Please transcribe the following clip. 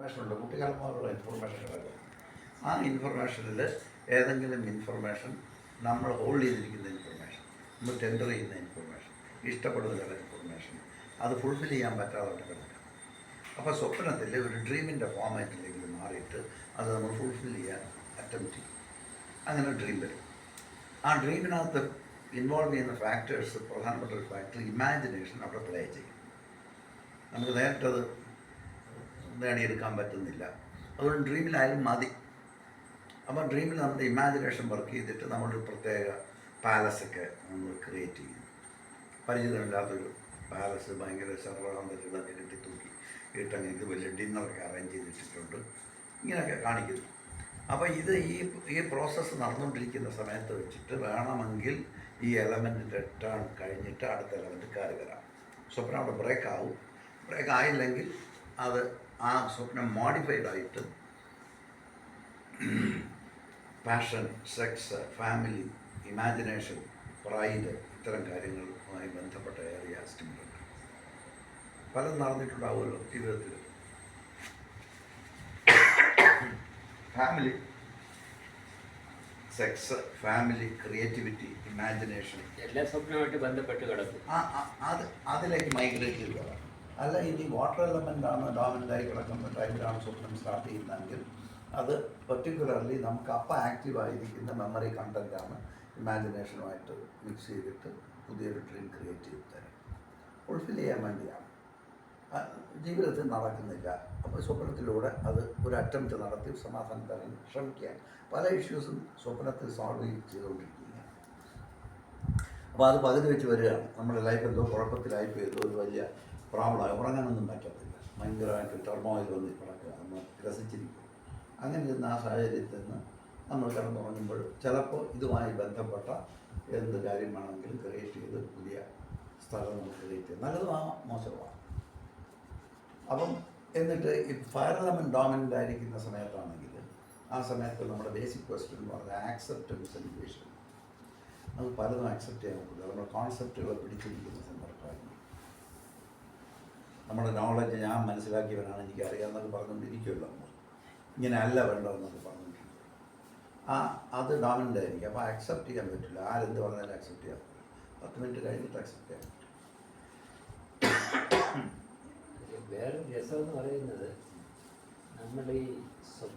Information ഉണ്ട്, കുട്ടിക്കാലം മുതലുള്ള ഇൻഫർമേഷനുകളൊക്കെ. ആ ഇൻഫർമേഷനിൽ ഏതെങ്കിലും ഇൻഫർമേഷൻ നമ്മൾ ഹോൾഡ് ചെയ്തിരിക്കുന്ന ഇൻഫർമേഷൻ, നമ്മൾ ടെൻഡർ ചെയ്യുന്ന ഇൻഫർമേഷൻ, ഇഷ്ടപ്പെടുന്ന ചില ഇൻഫർമേഷൻ അത് ഫുൾഫിൽ ചെയ്യാൻ പറ്റാതെ കിടക്കുക. അപ്പോൾ സ്വപ്നത്തിൽ ഒരു ഡ്രീമിൻ്റെ ഫോമാറ്റിലേക്ക് മാറിയിട്ട് അത് നമ്മൾ ഫുൾഫിൽ ചെയ്യാൻ അറ്റംപ്റ്റ് ചെയ്യും. അങ്ങനെ ഡ്രീം വരും. ആ ഡ്രീമിനകത്ത് ഇൻവോൾവ് ചെയ്യുന്ന ഫാക്ടേഴ്സ്, പ്രധാനപ്പെട്ട ഒരു ഫാക്ടർ ഇമാജിനേഷൻ അവിടെ പ്ലേ ചെയ്യും. നമുക്ക് നേരിട്ടത് നേടിയെടുക്കാൻ പറ്റുന്നില്ല, അതുകൊണ്ട് ഡ്രീമിലായാലും മതി. അപ്പോൾ ഡ്രീമിൽ നമ്മുടെ ഇമാജിനേഷൻ വർക്ക് ചെയ്തിട്ട് നമ്മളൊരു പ്രത്യേക പാലസൊക്കെ നമ്മൾ ക്രിയേറ്റ് ചെയ്യും. പരിചിതമില്ലാത്തൊരു പാലസ് ഭയങ്കര സർവ്വകാന്തങ്ങളൊക്കെ കെട്ടി തൂക്കി ഇട്ടങ്ങനെ വലിയ ഡിന്നറൊക്കെ അറേഞ്ച് ചെയ്തിട്ടുണ്ട്, ഇങ്ങനെയൊക്കെ കാണിക്കുന്നു. അപ്പോൾ ഇത് ഈ പ്രോസസ്സ് നടന്നുകൊണ്ടിരിക്കുന്ന സമയത്ത് വെച്ചിട്ട് വേണമെങ്കിൽ ഈ എലമെൻറ്റിൻ്റെ ടേൺ കഴിഞ്ഞിട്ട് അടുത്ത എലമെൻറ്റ് കയറി വരാം. സ്വപ്നം അവിടെ ബ്രേക്ക് ആവും. ബ്രേക്ക് ആയില്ലെങ്കിൽ അത് ആ സ്വപ്നം മോഡിഫൈഡ് ആയിട്ട് passion, sex, family, imagination, pride, ഇത്തരം കാര്യങ്ങളുമായി ബന്ധപ്പെട്ട ഏറിയ സ്റ്റിമുലന്റ് പലതും നടന്നിട്ടുണ്ടാവുമല്ലോ ജീവിതത്തിൽ. Family, sex, family, creativity, imagination എല്ലാ സ്വപ്നമായിട്ട് ബന്ധപ്പെട്ട് കിടക്കും. അതിലേക്ക് മൈഗ്രേറ്റ് ചെയ്യുക. അല്ല, ഇനി വാട്ടർ എലമെൻ്റാണ് ഡോമിനൻ്റായി കിടക്കുന്ന ടൈമിലാണ് സ്വപ്നം സ്റ്റാർട്ട് ചെയ്യുന്നതെങ്കിൽ അത് പെർട്ടിക്കുലർലി നമുക്ക് അപ്പം ആക്റ്റീവായിരിക്കുന്ന മെമ്മറി കണ്ടൻറ്റാണ് ഇമാജിനേഷനുമായിട്ട് മിക്സ് ചെയ്തിട്ട് പുതിയൊരു ഡ്രീം ക്രിയേറ്റ് ചെയ്ത് തരും. ഫുൾഫിൽ ചെയ്യാൻ വേണ്ടിയാണ്. ജീവിതത്തിൽ നടക്കുന്നില്ല, അപ്പോൾ സ്വപ്നത്തിലൂടെ അത് ഒരു അറ്റംപ്റ്റ് നടത്തി സമാധാനം തരാൻ ശ്രമിക്കുക. പല ഇഷ്യൂസും സ്വപ്നത്തിൽ സോൾവ് ചെയ്തുകൊണ്ടിരിക്കുകയാണ്. അപ്പോൾ അത് പകുതി വെച്ച് വരികയാണ്. നമ്മുടെ ലൈഫ് എന്തോ കുഴപ്പത്തിലായിപ്പോൾ ഏതോ ഒരു വലിയ പ്രോബ്ലമായി, ഉറങ്ങാനൊന്നും പറ്റത്തില്ല, ഭയങ്കരമായിട്ട് ടെർമോയിൽ വന്ന് കിടക്കുക, നമ്മൾ ഗ്രസിച്ചിരിക്കും. അങ്ങനെ ഇരുന്ന ആ സാഹചര്യത്തിൽ നിന്ന് നമ്മൾ കിടന്നുറങ്ങുമ്പോൾ ചിലപ്പോൾ ഇതുമായി ബന്ധപ്പെട്ട എന്ത് കാര്യം വേണമെങ്കിലും ക്രിയേറ്റ് ചെയ്ത് പുതിയ സ്ഥലം നമുക്ക് ക്രിയേറ്റ് ചെയ്യും. നല്ലതുമാണ്, മോശമാണ്. അപ്പം എന്നിട്ട് ഈ ഫയർ എലമെൻറ്റ് ഡോമിനൻ്റ് ആയിരിക്കുന്ന സമയത്താണെങ്കിൽ ആ സമയത്ത് നമ്മുടെ ബേസിക് ക്വസ്റ്റ്യൻ എന്ന് പറഞ്ഞാൽ ആക്സെപ്റ്റൻസ് ആൻഡ് വിഷൻ. അത് പലതും ആക്സെപ്റ്റ് ചെയ്യാൻ പറ്റില്ല. നമ്മുടെ കോൺസെപ്റ്റുകളെ പിടിച്ചിരിക്കുന്ന സന്ദർഭമായിരുന്നു. നമ്മുടെ നോളജ് ഞാൻ മനസ്സിലാക്കിയവനാണ്, എനിക്ക് അറിയാമെന്നൊക്കെ പറഞ്ഞുകൊണ്ടിരിക്കുമല്ലോ. നമ്മൾ ഇങ്ങനെ അല്ല വേണ്ടതെന്നൊക്കെ പറഞ്ഞിട്ടുണ്ട്. അത് ഡോമിനൻ്റ് ആയിരിക്കും. അപ്പോൾ ആക്സെപ്റ്റ് ചെയ്യാൻ പറ്റില്ല. ആരെന്ത് പറഞ്ഞാലും ആക്സെപ്റ്റ് ചെയ്യാൻ പറ്റില്ല. 10 മിനിറ്റ് കഴിഞ്ഞിട്ട് ആക്സെപ്റ്റ് ചെയ്യാൻ പറ്റും. വേറൊരു രസം എന്ന് പറയുന്നത്, നമ്മൾ ഈ